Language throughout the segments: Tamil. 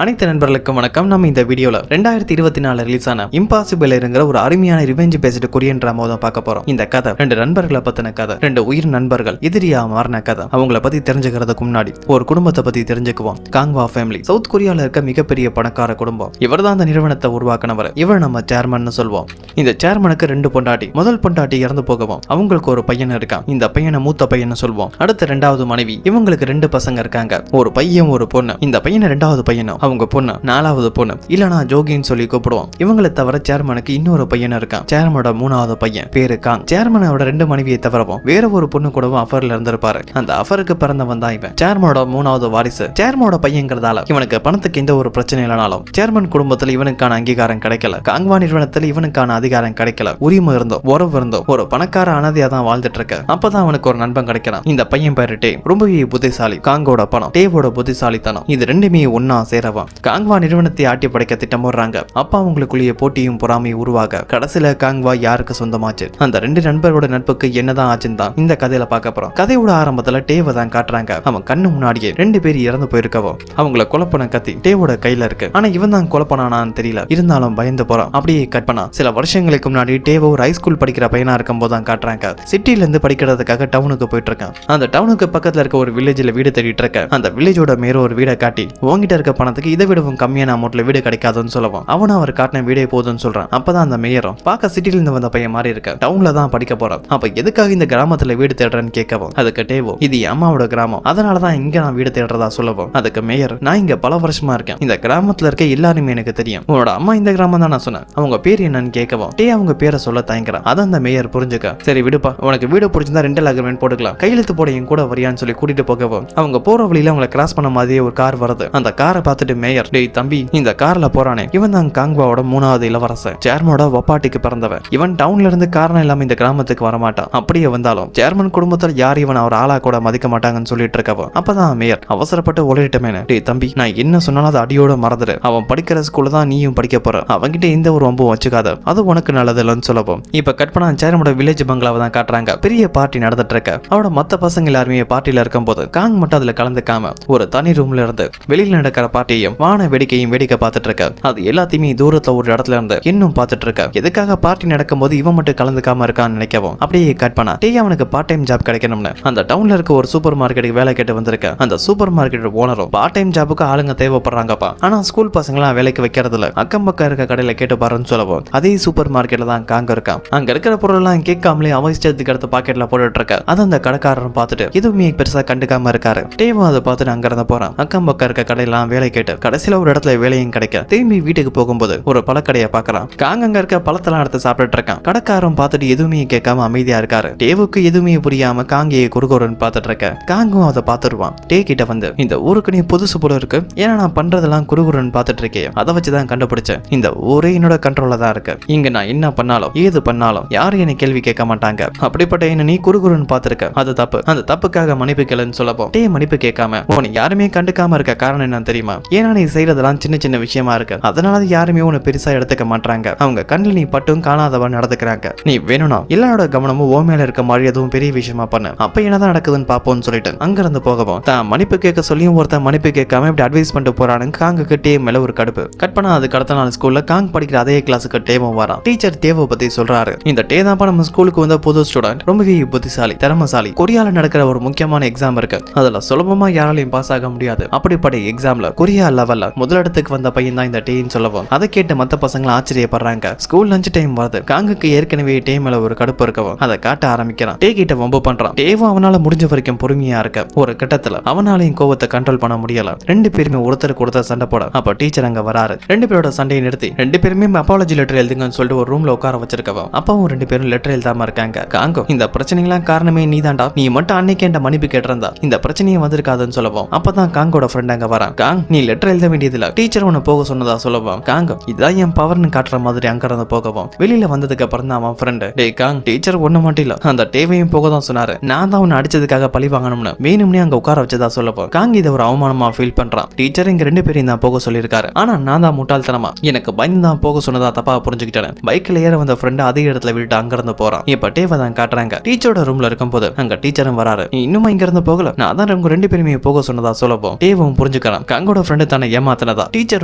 அனைத்து நண்பர்களுக்கும் வணக்கம். நம்ம இந்த வீடியோல 2024 ரிலீஸ் ஆன இம்பாசிபிள் என்கிற ஒரு அருமையான ரிவெஞ்ச் பேஸ்டு கொரியன் டிராமா தான் பார்க்க போறோம். இந்த கதை ரெண்டு நண்பர்களை பத்தின கதை. ரெண்டு உயிர் நண்பர்கள் எதிரியா மாறின கதை. அவங்கள பத்தி தெரிஞ்சுக்கிறதுக்கு முன்னாடி ஒரு குடும்பத்தை பத்தி தெரிஞ்சுக்குவோம். காங்வா ஃபேமிலி சவுத் கொரியால இருக்க மிகப்பெரிய பணக்கார குடும்பம். இவர் தான் அந்த நிறுவனத்தை உருவாக்கினவர். இவர் நம்ம சேர்மன் சொல்வோம். இந்த சேர்மனுக்கு ரெண்டு பொண்டாட்டி. முதல் பொண்டாட்டி இறந்து போகவும் அவங்களுக்கு ஒரு பையன் இருக்கான். இந்த பையனை மூத்த பையன் சொல்வோம். அடுத்த ரெண்டாவது மனைவி. இவங்களுக்கு ரெண்டு பசங்க இருக்காங்க, ஒரு பையன் ஒரு பொண்ணு. இந்த பையனை ரெண்டாவது பையனும் அவங்க பொண்ணு நாலாவது பொண்ணு இல்லனா ஜோகின்னு சொல்லி கூப்பிடுவோம். இவங்களை தவிர சேர்மனுக்கு இன்னொரு பையன் இருக்கான். சேர்மனோட மூணாவது பையன் பேரு காங். சேர்மனோட ரெண்டு மனைவியை தவிரவும் வேற ஒரு பொண்ணு கூடவும் அஃபர்ல இருந்திருப்பாரு. அந்த அஃபருக்கு பிறந்தவன் தான் இவன். சேர்மனோட மூணாவது வாரிசு. சேர்மனோட பையங்கிறதால இவனுக்கு பணத்துக்கு எந்த ஒரு பிரச்சனை இல்லைனாலும் சேர்மன் குடும்பத்துல இவனுக்கான அங்கீகாரம் கிடைக்கல. காங்வா நிறுவனத்துல இவனுக்கான அதிகாரம் கிடைக்கல. உரிமை இருந்தோ உறவு இருந்தோ ஒரு பணக்கார அனாதையா தான் வாழ்ந்துட்டு இருக்க. அப்பதான் அவனுக்கு ஒரு நண்பன் கிடைக்கிறான். இந்த பையன் பேரு டே. ரொம்பவே புத்திசாலி. காங்கோட பணம், டேவோட புத்திசாலித்தனம், இது ரெண்டுமே ஒன்னா சேரவா காங்வா நிறுவனத்தை ஆட்டி படைக்க திட்டமிடுறாங்க. அப்பா அவங்களுக்குள்ளேயே போட்டியும் பொறாமையும் உருவாக கடைசியில காங்வா யாருக்கு சொந்தமாச்சு, அந்த ரெண்டு நண்பரோட நட்புக்கு என்னதான் ஆச்சுன்னு தான் இந்த கதையில பார்க்க போறோம். கதையோட ஆரம்பத்துல டேவை தான் காட்டுறாங்க. அவன் கண்ணு முன்னாடியே ரெண்டு பேர் இறந்து போயிருக்கவும் அவங்கள கொலை கத்தி டேவோட கையில இருக்கு. ஆனா இவன் தான் கொலை பண்ணானான்னு தெரியல. இருந்தாலும் பயந்து போறான். அப்படியே கட் பண்ணா சில வருஷங்களுக்கு முன்னாடி டேவோ ஒரு ஹைஸ்கூல் படிக்கிற பையனா இருக்கும் போது தான் காட்டுறாங்க. சிட்டில இருந்து படிக்கிறதுக்காக டவுனுக்கு போயிட்டு இருக்கான். அந்த டவுனுக்கு பக்கத்துல இருக்க ஒரு வில்லேஜ்ல வீடு தேடிட்டு இருக்க. அந்த வில்லேஜோட மேல ஒரு வீடை காட்டி உங்ககிட்ட இருக்க பணத்துக்கு இதை விடவும் கம்மியான அமௌண்ட்ல வீடு கிடைக்காதுன்னு சொல்லுவான். அவனும் அவர் காட்டின வீடே போதுன்னு சொல்றான். அப்பதான் அந்த மேயரும் பார்க்க சிட்டில இருந்து வந்த பையன் மாதிரி இருக்க, டவுன்ல தான் படிக்க போறான். அப்ப எதுக்காக இந்த கிராமத்துல வீடு தேடுறேன்னு கேட்கவும் அதுக்கு டேவோ இது அம்மாவோட கிராமம், அதனாலதான் இங்க நான் வீடு தேடுறதா சொல்லவும் அதுக்கு மேயர் நான் இங்க பல வருஷமா இருக்கேன், இந்த கிராமத்துல இருக்க எல்லாருமே எனக்கு தெரியும், உன்னோட அம்மா இந்த கிராமம் தான் நான் சொன்னேன், அவங்க பேர் என்னன்னு கேட்கவும் டே அவங்க பேரை சொல்ல தயங்குறான். அதான் அந்த மேயர் புரிஞ்சுக்க சரி விடுப்பா, உனக்கு வீடு பிடிச்சிருந்தா ரெண்டல் அக்ரிமெண்ட் போட்டுக்கலாம், கையெழுத்து போட என் கூட வரியான்னு சொல்லி கூட்டிட்டு போகவும் அவங்க போற வழியில அவங்களை கிராஸ் பண்ண மாதிரியே ஒரு கார் வருது. அந்த காரை பார்த்துட்டு மேயர் டேய் தம்பி இந்த கார்ல போறானே இவன் தான் காங்வாவோட மூணாவது இளவரசன், சேர்மனோட வப்பாட்டிக்கு பிறந்தவன். இவன் டவுன்ல இருந்து காரணம் இல்லாம இந்த கிராமத்துக்கு வரமாட்டான். அப்படியே வந்தாலும் சேர்மன் குடும்பத்தில் யார் இவன் அவர் ஆளா கூட மதிக்க மாட்டாங்கன்னு சொல்லிட்டு இருக்கவன். அப்பதான் மேயர் அவசரப்பட்டு ஒளிட்டமேனு டேய் தம்பி நான் என்ன சொன்னாலும் அது அடியோட மறந்துடு, அவன் படிக்கிற ஸ்கூல்ல தான் நீயும் படிக்க போற, அவன்கிட்ட எந்த ஒரு வம்பும் வச்சுக்காத, அது உனக்கு நல்லது இல்லைன்னு சொல்லவும் இப்ப கட் பண்ணா சேர்மனோட வில்லேஜ் பங்களாவை தான் காட்டுறாங்க. பெரிய பார்ட்டி நடந்துட்டு இருக்க. அவனோட மத்த பசங்க எல்லாருமே பார்ட்டியில இருக்கும் போது காங் மட்டும் அதுல கலந்துக்காம ஒரு தனி ரூம்ல இருந்து வெளியில நடக்கிற பார்ட்டியையும் வான வேடிக்கையும் வேடிக்கை பார்த்துட்டு இருக்க. அது எல்லாத்தையுமே தூரத்துல ஒரு இடத்துல இருந்து இன்னும் பார்த்துட்டு இருக்க. எதுக்காக பார்ட்டி நடக்கும் போது இவன் மட்டும் கலந்துக்காம இருக்கான்னு நினைக்கவும் அப்படியே கட் பண்ணா டே அவனுக்கு பார்ட் டைம் ஜாப் கிடைக்கணும்னு அந்த டவுன்ல இருக்க ஒரு சூப்பர் மார்க்கெட்டுக்கு வேலை கேட்டு வந்திருக்க. அந்த சூப்பர் மார்க்கெட் ஓனரும் பார்ட் டைம் ஜாபுக்கு ஆளுங்க தேவைப்படுறாங்கப்பா, ஆனா ஸ்கூல் பசங்களாம் வேலைக்கு வைக்கிறதுல அக்கம் பக்கம் இருக்க கடையில கேட்டு பாருன்னு சொல்லவும் அதே சூப்பர் மார்க்கெட்ல தான் காங்க இருக்கான். அங்க இருக்கிற பொருள் எல்லாம் கேட்காமலே அவசியத்துக்கு அடுத்த பாக்கெட்ல போட்டுட்டு இருக்க. அது அந்த கடைக்காரரும் பார்த்துட்டு எதுவுமே பெருசா கண்டுக்காம இருக்காரு. டேவும் அதை பார்த்துட்டு அங்க இருந்து போறான். அக்கம் பக்கம் இருக்க கடையெல்லாம் வேலை கேட்டு கடைசியில ஒரு இடத்துல வேலையும் கிடைக்க திரும்பி வீட்டுக்கு போகும்போது ஒரு பழக்கடையை பாக்குறான். காங்க இருக்க பழத்தெல்லாம் எடுத்து சாப்பிட்டு இருக்கான். கடைக்காரன் பார்த்துட்டு எதுவுமே கேட்காம அமைதியா இருக்காரு. டேவுக்கு எதுவுமே புரியாம காங்கியை குறுகுறுன்னு பார்த்துட்டு இருக்க. காங்கும் அதை பார்த்துருவான். டே கிட்ட வந்து இந்த ஊருக்கு நீ புதுசு போல இருக்கு, ஏன்னா நான் பண்றதெல்லாம் குறுகுறுன்னு பார்த்துட்டு இருக்கேன், அதை வச்சுதான் கண்டுபிடிச்சேன், இந்த ஊரே என்னோட கண்ட்ரோல்ல தான் இருக்கு, இங்க நான் என்ன பண்ணாலும் ஏது பண்ணாலும் யாரும் என்ன கேள்வி கேட்க மாட்டாங்க, அப்படிப்பட்ட என்ன நீ குறுகுறுன்னு பார்த்திருக்க, அது தப்பு, அந்த தப்புக்காக மன்னிப்பு கேளுன்னு சொல்லப்போம். டே மன்னிப்பு கேட்காம உன்னை யாருமே கண்டுக்காம இருக்க காரணம் என்ன தெரியுமா, ஏன்னா நீ செய்யறதெல்லாம் சின்ன சின்ன விஷயமா இருக்கு, அதனால யாருமே உன்னை பெருசா எடுத்துக்க மாட்டாங்க, அவங்க கண்ணில் நீ பட்டும் காணாதவன் நடந்துக்கிறாங்க, நீ வேணும்னா எல்லாரோட கவனமும் ஓ மேல இருக்க மாதிரி எதுவும் பெரிய விஷயமா பண்ணு, அப்ப என்னதான் நடக்குதுன்னு பாப்போம்னு சொல்லிட்டு அங்க இருந்து போகவும் தான் மன்னிப்பு கேட்க சொல்லியும் ஒருத்தன் மன்னிப்பு கேட்காம இப்படி அட்வைஸ் பண்ணிட்டு போறானு காங்குக்கு டே மேல ஒரு கடுப்பு. கட் பண்ணா அதுக்கு அடுத்த நாள் ஸ்கூல்ல காங் படிக்கிற அதே கிளாஸுக்கு டேவும் வரான். டீச்சர் தேவை பத்தி சொல்றாரு. இந்த டே தான்ப்பா நம்ம ஸ்கூலுக்கு வந்த புது ஸ்டூடெண்ட், ரொம்பவே புத்திசாலி திறமசாலி, கொரியால நடக்கிற ஒரு முக்கியமான எக்ஸாம் இருக்கு, அதுல சுலபமா யாராலையும் பாஸ் ஆக முடியாது, அப்படிப்பட்ட எக்ஸாம்ல கொரியா லெவல்ல முதலிடத்துக்கு வந்த பையன் தான் இந்த டேன்னு சொல்லவும் அதை கேட்டு மத்த பசங்க ஆச்சரியப்படுறாங்க. ஸ்கூல் லஞ்ச் டைம் வருது. காங்குக்கு ஏற்கனவே டே மேல ஒரு கடுப்பு இருக்கவும் அதை காட்ட ஆரம்பிக்கிறான். டே கிட்ட வம்பு பண்றான். டேவும் அவனால முடிஞ்ச வரைக்கும் பொறுமையா இருக்க. ஒரு கட்டத்துல அவனாலையும் கோவத்தை கண்ட்ரோல் பண்ண முடியல. ரெண்டு பேருமே ஒருத்தருக்கு ஒருத்தர் சண்டை போட அப்ப டீச்சர் அங்க வராரு. ரெண்டு பேரோட சண்டையை நிறுத்தி ரெண்டு பேருமே அப்பாலஜி லெட்டர் எழுதுங்கன்னு சொல்லிட்டு ஒரு ரூம்ல உட்கார வச்சிருக்கவும் அப்பாவும் ரெண்டு பேரும் லெட்டர் எழுதாம இருக்காங்க. காங்கோ இந்த பிரச்சனைலாம் காரணமே நீ தான்டா, நீ மட்டும் அன்னைக்கு என்ற மன்னிப்பு கேட்டிருந்தா இந்த பிரச்சனையும் வந்திருக்காதுன்னு சொல்லவும் அப்பதான் காங்கோட ஃப்ரெண்ட் அங்க வரான். காங் நீ லெட்டர் எழுத வேண்டியதுல டீச்சர் உன்னை போக சொன்னதா சொல்லவும் காங்கோ இதான் என் பவர்னு காட்டுற மாதிரி அங்க இருந்து போகவும் வெளியில வந்ததுக்கு அப்புறம் தான் அவன் ஃப்ரெண்ட் டே காங் டீச்சர் ஒண்ணு மட்டும் இல்ல அந்த டேவையும் போக தான் சொன்னாரு, நான் தான் உன்னை அடிச்சதுக்காக பழி வாங்கணும்னு வேணும்னே அங்க உட்கார வச்சதா சொல்லவும் காங் இதை ஒரு அவமானமா ஃபீல் பண்றான். டீச்சர் இங்க ரெண்டு பேரையும் தான் போக சொல்லியிருக்காரு, ஆனா நான் தான் முட்டாள்தனமா எனக்கு பயந்து தான் போக சொன்னதா தப்பா புரிஞ்சுக்கிட்டேன். பைக்ல ஏற வந்த ஃப்ரெண்ட் அதே இடத்துல விட்டு அங்க இருந்து போறான். இப்ப டேவை தான் காட்டுறாங்க. டீச்சரோட ரூம்ல இருக்கும் போது அங்க டீச்சரும் வராரு. நீ இன்னும் இங்க இருந்து போகல, நான் தான் உங்க ரெண்டு பேருமே போக சொன்னதா சொல்லவும் டேவும் புரிஞ்சுக்கிறான். காங்கோட ஃப்ரெண்ட் ஃப்ரெண்டு தன்னை ஏமாத்தினதா டீச்சர்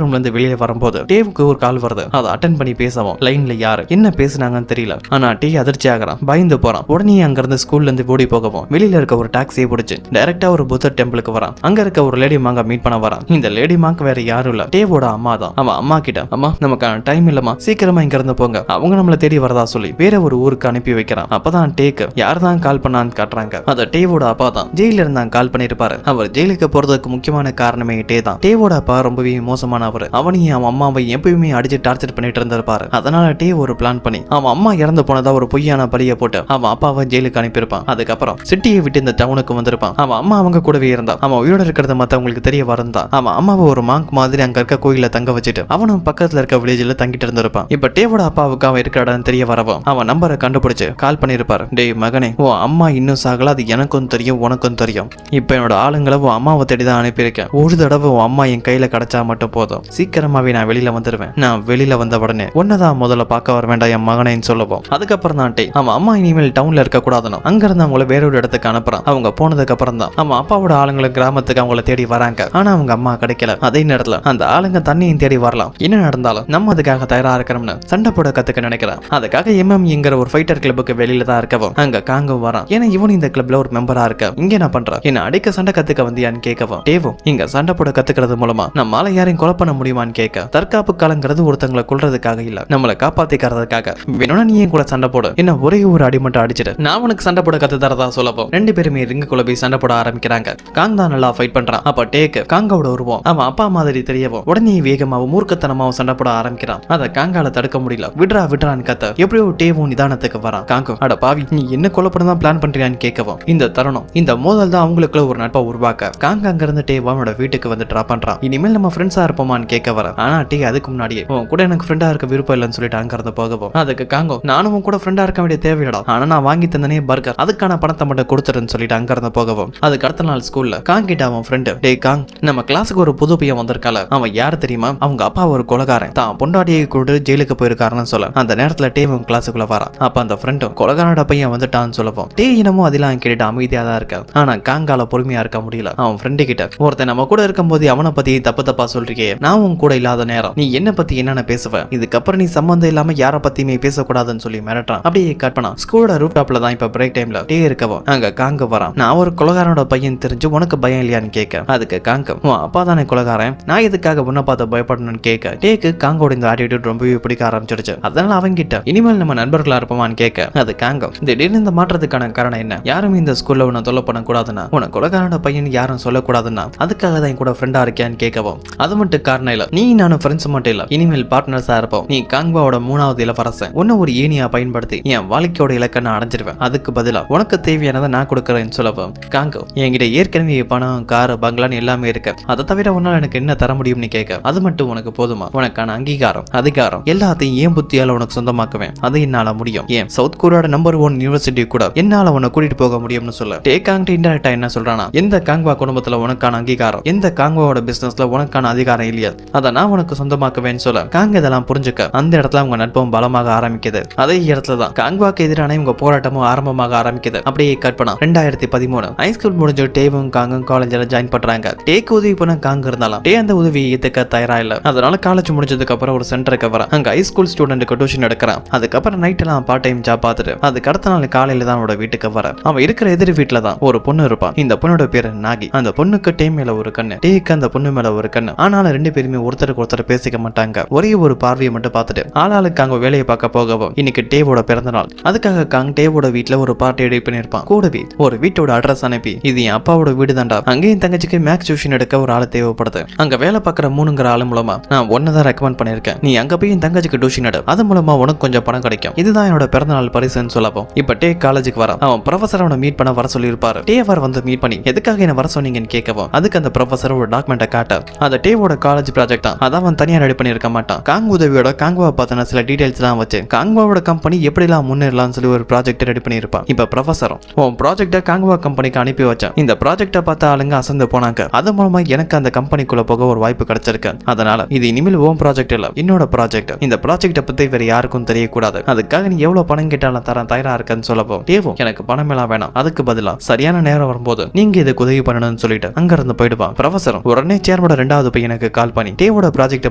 ரூம்ல இருந்து வெளியே வரும்போது டேவுக்கு ஒரு கால் வருது. அதை அட்டன் பண்ணி பேசவும் லைன்ல யாரு என்ன பேசுனாங்கன்னு தெரியல. ஆனா டே அதிர்ச்சி ஆகிறான், பயந்து போறான். உடனே அங்க இருந்து ஸ்கூல்ல இருந்து ஓடி போகவும் வெளியில இருக்க ஒரு டாக்ஸியை பிடிச்சு டைரக்டா ஒரு புத்தர் டெம்பிளுக்கு வரான். அங்க இருக்க ஒரு லேடி மாங்க மீட் பண்ண வரான். இந்த லேடி மாங்க வேற யாரும் இல்ல, டேவோட அம்மா தான். அவன் அம்மா கிட்ட, அம்மா நமக்கான டைம் இல்லமா, சீக்கிரமா இங்க இருந்து போங்க, அவங்க நம்மள தேடி வரதா சொல்லி வேற ஒரு ஊருக்கு அனுப்பி வைக்கிறான். அப்பதான் டேக்கு யார் தான் கால் பண்ணான்னு காட்டுறாங்க. அத டேவோட அப்பா தான். ஜெயில இருந்தாங்க கால் பண்ணிருப்பாரு. அவர் ஜெயிலுக்கு போறதுக்கு முக்கியமான காரணமே டே தான். டேவோட அப்பா ரொம்பவே மோசமானவர். அவனையும் அவன் அம்மாவை எப்பயுமே அடிச்சு டார்ச்சர் பண்ணிட்டு இருந்திருப்பாரு. அதனால டே ஒரு பிளான் பண்ணி அவன் அம்மா இறந்து போனதா ஒரு பொய்யான பழிய போட்டு அவன் அப்பாவை ஜெயிலுக்கு அனுப்பியிருப்பான். அதுக்கப்புறம் சிட்டியை விட்டு இந்த டவுனுக்கு வந்திருப்பான். அவன் அம்மா அவங்க கூடவே இருந்தா. அவன் உயிரோட இருக்கிறது மத்தவங்களுக்கு தெரிய வரந்தான். அவன் அம்மாவை ஒரு மாங்க் மாதிரி அங்க இருக்க கோயில தங்க வச்சுட்டு அவனும் பக்கத்துல இருக்க வில்லேஜ்ல தங்கிட்டு இருந்திருப்பான். இப்ப டேவோட அப்பாவுக்கு அவன் இருக்கிற இடம் தெரிய வரவும் அவன் நம்பரை கண்டுபிடிச்சு கால் பண்ணிருப்பாரு. டே மகனே, உன் அம்மா இன்னும் சாகல, அது எனக்கும் தெரியும் உனக்கும் தெரியும். இப்ப என்னோட ஆளுங்களை உன் அம்மாவை தேடிதான் அனுப்பியிருக்கேன். ஒரு தடவை உன் அம்மா என் கையில கிடைச்சா மட்டும் போதும், சீக்கிரமாவே நான் வெளியில வந்துருவேன். நான் வெளியில வந்த உடனே உன்னதான் முதல்ல பார்க்க வர வேண்டாம் என் மகனேன்னு சொல்லவும் அதுக்கப்புறம் தான் டே அவன் அம்மா இனிமேல் டவுன்ல இருக்க கூடாதுன்னு அங்க இருந்து அவங்கள வேற ஒரு இடத்துக்கு அனுப்புறான். அவங்க போனதுக்கு அப்புறம் தான் அவன் அப்பாவோட ஆளுங்களை கிராமத்துக்கு அவங்கள தேடி வராங்க. ஆனா அவங்க அம்மா கிடைக்கல. அதே நேரத்துல அந்த ஆளுங்க தண்ணியும் தேடி வரலாம். என்ன நடந்தாலும் நம்ம அதுக்காக தயாரா இருக்கிறோம்னு சண்டை போட கத்துக்க நினைக்கிறேன். அதுக்காக எம்எம்ங்கிற ஒரு ஃபைட்டர் கிளப்புக்கு வெளியில தான் இருக்கவும் அங்க காங்கும் வரான். ஏன்னா இவன் இந்த கிளப்ல ஒரு மெம்பரா இருக்க. இங்க என்ன பண்ற, என்ன அடிக்க சண்டை கத்துக்க வந்தியான்னு கேட்கவும் டேவும் இங்க சண்டை போட கத்துக்கிறது மூலமா நம்மால யாரையும் கொலை பண்ண முடியுமான்னு கேட்க, தற்காப்பு காலங்கிறது ஒருத்தங்களை கொல்றதுக்காக இல்ல, நம்மளை காப்பாத்திக்கிறதுக்காக. வேணும்னா நீ கூட சண்டை போட, என்ன ஒரே ஒரு அடி மட்டும் அடிச்சிட்டு நான் உனக்கு சண்டை போட கத்து தரதா சொல்லவும் ரெண்டு பேருமே ரிங்குக்குள்ள போய் சண்டை போட ஆரம்பிக்கிறாங்க. காங் தான் நல்லா ஃபைட் பண்றான். அப்ப டேக்கு காங்கோட உருவம் அவன் அப்பா மாதிரி தெரியவும் உடனே வேகமாவும் மூர்க்கத்தனமாவும் சண்டை போட ஆரம்பிக்கிறான். அதை காங்கால தடுக்க முடியல. விட்ரா விட்ரான்னு கத்த எப்படியோ டேவும் நிதானத்துக்கு வரான். காங்கும் அட பாவி, நீ என்ன கொலை பண்ண தான் பிளான் பண்றியான்னு கேட்கவும் இந்த தருணம் இந்த மோதல் தான் அவங்களுக்குள்ள ஒரு நட்பை உருவாக்க காங்க அங்க இருந்து டே அவனோட வீட்டுக்கு வந்து டிராப் பண்றான். இனிமேல் நம்ம ஃப்ரெண்ட்ஸா இருப்போமான்னு கேட்க வர. ஆனா டே அதுக்கு முன்னாடியே உன் கூட எனக்கு ஃப்ரெண்டா இருக்க விருப்பம் இல்லைன்னு சொல்லிட்டு அங்க இருந்து போகவும் அதுக்கு காங்கோ நானும் உன் கூட ஃப்ரெண்டா இருக்க வேண்டிய தேவையிடா, ஆனா நான் வாங்கி தந்தனே பர்கர், அதுக்கான பணத்தை மட்டும் கொடுத்துருன்னு சொல்லிட்டு அங்க இருந்து போகவும் அதுக்கு அடுத்த நாள் ஸ்கூல்ல காங் கிட்ட அவன் ஃப்ரெண்டு, டே காங் நம்ம கிளாஸுக்கு ஒரு புது பையன் வந்திருக்கால, அவன் யாரு தெரியுமா, அவங்க அப்பா ஒரு கொலைகாரன், தான் பொண்டாட்டியை கூட ஜெயிலுக்கு போயிருக்காருன்னு சொல்ல அந்த நேரத்துல டேவும் கிளாஸுக்குள்ள வரான். அப்ப அந்த ஃப்ரெண்டும் கொலைகாரோட பையன் வந்துட்டான்னு சொல்லவும் டே இனமும் அதெல்லாம் கேட்டுட்டு அமைதியா தான் இருக்க. ஆனா காங்கால பொறுமையா இருக்க முடியல. அவன் ஃப்ரெண்டு கிட்ட ஒருத்தன் நம்ம கூட இருக்கும்போது அவனை பத்தி தப்பு தப்பா சொல்றியே, நான் உன் கூட இல்லாத நேரம் நீ என்ன பத்தி என்னென்ன பேசுவ, இதுக்கப்புறம் நீ சம்பந்தம் இல்லாம யார பத்தியுமே பேசக்கூடாதுன்னு சொல்லி மிரட்டான். அப்படியே கட் பண்ணா ஸ்கூலோட ரூப் டாப்ல தான் இப்ப பிரேக் டைம்ல டே இருக்கவும் அங்க காங்க வரான். நான் ஒரு கொலைகாரனோட பையன் தெரிஞ்சு உனக்கு பயம் இல்லையான்னு கேட்க அதுக்கு காங்க உன் அப்பா தானே கொலைகாரன், நான் எதுக்காக உன்னை பார்த்து பயப்படணும்னு கேட்க டேக்கு காங்கோட இந்த ஆட்டிடியூட் ரொம்பவே பிடிக்க ஆரம்பிச்சிடுச்சு. அதனால அவங்க கிட்ட இனிமேல் நம்ம நண்பர்களா இருப்போமான்னு கேட்க அது காங்கம் திடீர்னு இந்த மாற்றத்துக்கான காரணம் என்ன, யாரும் இந்த ஸ்கூல்ல உன்னை தொல்லை பண்ணக்கூடாதுன்னா உனக்கு கொலைகாரனோட பையன் யாரும் சொல்லக்கூடாதுன்னா அதுக்காக தான் கூட ஃப்ரெண்டா இருக்கியான்னு கேட்கவும் அது மட்டும் காரணம் இல்ல, நீ நானும் ஃப்ரெண்ட்ஸ் மட்டும் இல்ல இனிமேல் பார்ட்னர்ஸா இருப்போம், நீ காங்பாவோட 3வது இளவரசன், உன்ன ஒரு ஏனியா பயன்படுத்தி என் வாழ்க்கையோட இலக்கை நான் அடைஞ்சிருவேன், அதுக்கு பதிலா உனக்கு தேவையானதை நான் கொடுக்கறேன்னு சொல்லவும் காங்கோ என்கிட்ட ஏற்கனவே பணம் கார் பங்களான்னு எல்லாமே இருக்கு, அதை தவிர உன்னால எனக்கு என்ன தர முடியும்னு கேட்க அது மட்டும் உனக்கு போதுமா, உனக்கான அங்கீகாரம் அதிகாரம் எல்லாத்தையும் ஏன் புத்தியால உனக்கு சொந்தமாக்குவேன், அது என்னால முடியும், ஏன் சவுத் கொரியாவோட நம்பர் 1 யூனிவர்சிட்டி கூட என்னால உன்னை கூட்டிட்டு போக முடியும்னு சொல்ல டேகாங் இன்டெரக்டா என்ன சொல்றானா, எந்த காங்வா குடும்பத்துல உனக்கான அங்கீகாரம், எந்த காங்வாவோட பிசினஸ்ல உனக்கான அதிகாரம் இல்லையா, அதை நான் உனக்கு சொந்தமாக்குவேன்னு சொல்ல காங்க இதெல்லாம் புரிஞ்சுக்க அந்த இடத்துல அவங்க நட்பும் பலமாக ஆரம்பிக்குது. அதே இடத்துல தான் காங்வாக்கு எதிரான இவங்க போராட்டமும் ஆரம்பமாக ஆரம்பிக்குது. அப்படியே கட் பண்ணா 2013 ஹைஸ்கூல் முடிஞ்சு டேவும் காங்கும் காலேஜ்ல ஜாயின் பண்றாங்க. டேக்கு உதவி பண்ண காங்க இருந்தாலும் டே அந்த உதவியை ஏத்துக்க தயாரா இல்ல. அதனால காலேஜ் முடிஞ்சதுக்கு அப்புறம் ஒரு சென்டருக்கு வர அங்க ஹைஸ்கூல் ஸ்டூடெண்ட்டுக்கு டியூஷன் எடுக்கிறான். அதுக்கப்புறம் நைட் எல்லாம் பார்ட் டைம் ஜாப் பார்த்துட்டு அதுக்கு அடுத்த நாள் காலையில தான் அவனோட வீட்டுக்கு வர. அவன் இருக்கிற எதிரி வீட்டுல தான் ஒரு பொண்ணு இருப்பான். இந்த பொண்ணோட பேரு நாகி. அந்த பொண்ணுக்கு டே மேல ஒரு கண்ணு, டேக்கு அந்த பொண்ணு மேல ஒரு கண்ணு. ஆனாலும் ரெண்டு பேருமே ஒருத்தருக்கு ஒருத்தர் பேசிக்க மாட்டாங்க. ஒரே ஒரு பார்வையை மட்டும் பார்த்துட்டு ஆளாளுக்கு அங்க வேலையை பார்க்க போகவும் இன்னைக்கு டேவோட பிறந்த நாள். அதுக்காக காங் டேவோட வீட்டுல ஒரு பார்ட்டி ரெடி பண்ணிருப்பான். கூடவே ஒரு வீட்டோட அட்ரஸ் அனுப்பி இது என் அப்பாவோட வீடு தான்டா, அங்கேயும் தங்கச்சிக்கு மேக்ஸ் டியூஷன் எடுக்க ஒரு ஆள் தேவைப்படுது, அங்க வேலை பார்க்குற 3ங்கிற ஆளு மூலமா நான் ஒன்னதான் ரெக்கமெண்ட் பண்ணிருக்கேன், நீ அங்க போய் என் தங்கச்சிக்கு டியூஷன் எடு, அது மூலமா உனக்கு கொஞ்சம் பணம் கிடைக்கும், இதுதான் என்னோட பிறந்த நாள் பரிசுன்னு சொல்லவும் இப்ப டே காலேஜுக்கு வர அவன் ப்ரொஃபசர் அவனை மீட் பண்ண வர சொல்லியிருப்பாரு. டே அவர் வந்து மீட் பண்ணி எதுக்காக என்ன வர சொன்னீங்கன்னு கேட்கவும் அதுக்கு அந்த ப்ரொஃபசர் ஒரு டாக்குமெண்ட்டை காட்ட அது டேவோட காலேஜ் ப்ராஜெக்ட் தான், அதான் அவன் தனியா ரெடி பண்ணிருக்க மாட்டான். காங் உதவியோட காங்வா பார்த்தன சில டீடைல்ஸ் தான் வச்சு காங்வாவோட கம்பெனி எப்படிலாம் முன்னேறலாம்னு சொல்லி ஒரு ப்ராஜெக்ட் ரெடி பண்ணிருப்பான். இப்ப ப்ரொஃபசரும் உன் ப்ராஜெக்ட காங்வா கம்பெனிக்கு அனுப்பி வச்சான். இந்த ப்ராஜெக்டை பார்த்த ஆளுங்க அசந்து போனாங்க. அது மூலமா எனக்கு அந்த கம்பெனிக்குள்ள போக ஒரு வாய்ப்பு கிடைச்சிருக்கு. அதனால இது இனிமேல் உன் ப்ராஜெக்ட் இல்ல, என்னோட ப்ராஜெக்ட். இந்த ப்ராஜெக்ட பத்தி வேற யாருக்கும் தெரியக்கூடாது. அதுக்காக நீ எவ்வளவு பணம் கேட்டாலும் தர தயாரா இருக்குன்னு சொல்லவும் டேவும் எனக்கு பணம் எல்லாம் வேணாம், அதுக்கு பதிலா சரியான நேரம் வரும்போது நீங்க இதுக்கு உதவி பண்ணணும்னு சொல்லிட்டு அங்க இருந்து போயிடுவான். ப்ரொஃபசரும் உடனே சேர்மோட ரெண்டாவது பையனுக்கு கால் பண்ணி டேவோட ப்ராஜெக்ட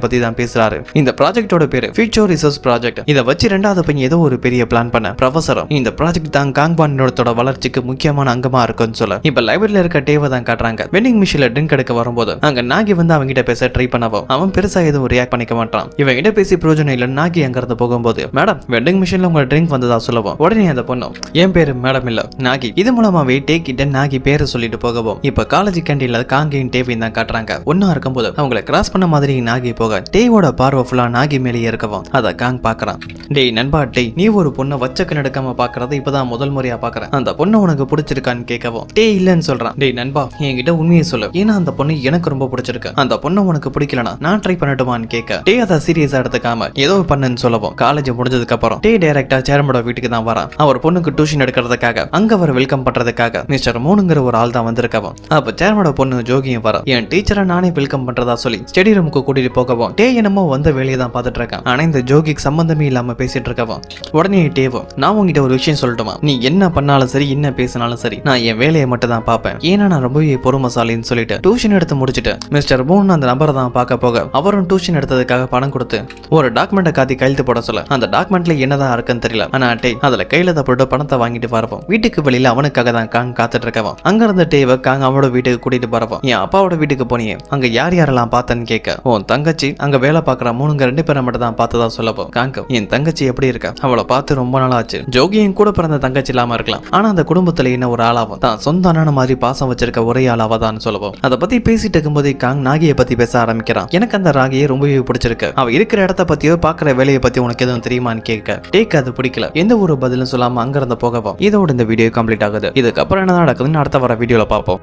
பத்தி தான் பேசுறாரு. இந்த ப்ராஜெக்டோட பேரு ஃபியூச்சர் ரிசர்ச் ப்ராஜெக்ட். இதை வச்சு ரெண்டாவது பையன் ஏதோ ஒரு பெரிய பிளான் பண்ண ப்ரொஃபஸரும் இந்த ப்ராஜெக்ட் தான் காங்பான் நிறுவனத்தோட வளர்ச்சிக்கு முக்கியமான அங்கமா இருக்குன்னு சொல்ல இப்ப லைப்ரரியில இருக்க டேவை தான் காட்டுறாங்க. வெண்டிங் மிஷின்ல ட்ரிங்க் எடுக்க வரும்போது அங்க நாகி வந்து அவங்க கிட்ட பேச ட்ரை பண்ணவும் அவன் பெருசா எதுவும் ரியாக்ட் பண்ணிக்க மாட்டான். இவன் கிட்ட பேசி பிரயோஜனம் இல்ல. நாகி அங்க இருந்து போகும்போது மேடம் வெண்டிங் மிஷின்ல உங்க ட்ரிங்க் வந்ததா சொல்லவும் உடனே அந்த பொண்ணு என் பேரு மேடம் இல்ல நாகி. இது மூலமாவே டே கிட்ட நாகி பேரை சொல்லிட்டு போகவும் இப்ப காலேஜ் கேண்டீன்ல காங்கையும் டேவையும் தான் காட்டுறாங்க. ஒன்னா இருக்கும்போது அவங்களை கிராஸ் பண்ண மாதிரி நாகி போக டேவோட பார்வை ஃபுல்லா நாகி மேலேயே இருக்கவும் அத காங் பாக்குறான். டேய் நண்பா, டேய் நீ ஒரு பொண்ணை வச்சக்கு நடக்காம பாக்குறத இப்பதான் முதல் முறையா பாக்குறேன். அந்த பொண்ணை உனக்கு பிடிச்சிருக்கான்னு கேட்கவும் டே இல்லன்னு சொல்றான். டேய் நண்பா, என்கிட்ட உண்மையை சொல்லு, ஏன்னா அந்த பொண்ணு எனக்கு ரொம்ப பிடிச்சிருக்கு. அந்த பொண்ணை உனக்கு பிடிக்கலனா நான் ட்ரை பண்ணட்டுமான்னு கேட்க டே அதை சீரியஸா எடுத்துக்காம ஏதோ பண்ணுன்னு சொல்லவும் காலேஜ் முடிஞ்சதுக்கு அப்புறம் டே டைரக்டா சேர்மோட வீட்டுக்கு தான் வரான். அவர் பொண்ணுக்கு டியூஷன் எடுக்கிறதுக்காக அங்க வர வெல்கம் பண்றதுக்காக மிஸ்டர் மூணுங்கிற ஒரு ஆள் தான் வந்திருக்கவும் அப்ப சேர்மோட பொண்ணு ஜோகியும் வர என் டீச்சரை நானே வெல்கம் பண்றதா சொல்லி ஸ்டடி ரூமுக்கு கூட்டிட்டு போகவும் டே என்னமோ வந்த வேலையை தான் பார்த்துட்டு இருக்கான். ஆனா இந்த ஜோகிக்கு சம்பந்தமே இல்லாம பேசிட்டு இருக்கவும் உடனே டேவும் நான் உங்ககிட்ட ஒரு விஷயம் சொல்லட்டுமா, நீ என்ன பண்ணாலும் சரி என்ன பேசினாலும் சரி நான் என் வேலையை மட்டும் தான் பார்ப்பேன், ஏன்னா நான் ரொம்பவே பொறுமசாலின்னு சொல்லிட்டு டியூஷன் எடுத்து முடிச்சுட்டு மிஸ்டர் மூணு அந்த நபரை தான் பார்க்க போக அவரும் டியூஷன் எடுத்ததுக்காக பணம் கொடுத்து ஒரு டாக்குமெண்ட்டை காத்தி கையெழுத்து போட சொல்ல அந்த டாக்குமெண்ட்ல என்னதான் இருக்குன்னு தெரியல. ஆனா டே அதுல கையில போட்டு பணத்தை வாங்கிட்டு வரவும் வீட்டுக்கு வெளியில அவனுக்காக தான் காங் காத்துட்டு இருக்கவும் அங்க இருந்த டேவை காங் அவனோட வீட்டுக்கு கூட்டிட்டு போறவும் என் அப்பாவோட வீட்டுக்கு போனியே அங்க யார் யாரெல்லாம் பார்த்தேன்னு கேட்க உன் தங்கச்சி அங்க வேலை பாக்குற மூணுங்க 2 பேரை மட்டும் தான் பார்த்ததா சொல்லப்போ காங்க என் தங்கச்சி எப்படி இருக்கா, அவளை பார்த்து ரொம்ப நாள் ஆச்சு. ஜோகி என் கூட பிறந்த தங்கச்சி இல்லாம இருக்கலாம், ஆனா அந்த குடும்பத்துல என்ன ஒரு ஆளாவும் தான் சொந்த அண்ணன மாதிரி பாசம் வச்சிருக்க ஒரே ஆளாவதான்னு சொல்லவும் அதை பத்தி பேசிட்டு இருக்கும்போதே காங் நாகியை பத்தி பேச ஆரம்பிக்கிறான். எனக்கு அந்த ராகியை ரொம்பவே பிடிச்சிருக்கு, அவ இருக்கிற இடத்த பத்தியோ பாக்குற வேலையை பத்தி உனக்கு எதுவும் தெரியுமான்னு கேட்க டேக்கு அது பிடிக்கல. எந்த ஒரு பதிலும் சொல்லாம அங்க இருந்து போகவும் இதோட இந்த வீடியோ கம்ப்ளீட் ஆகுது. இதுக்கப்புறம் என்ன நடக்குதுன்னு அடுத்த வர வீடியோல பார்ப்போம்.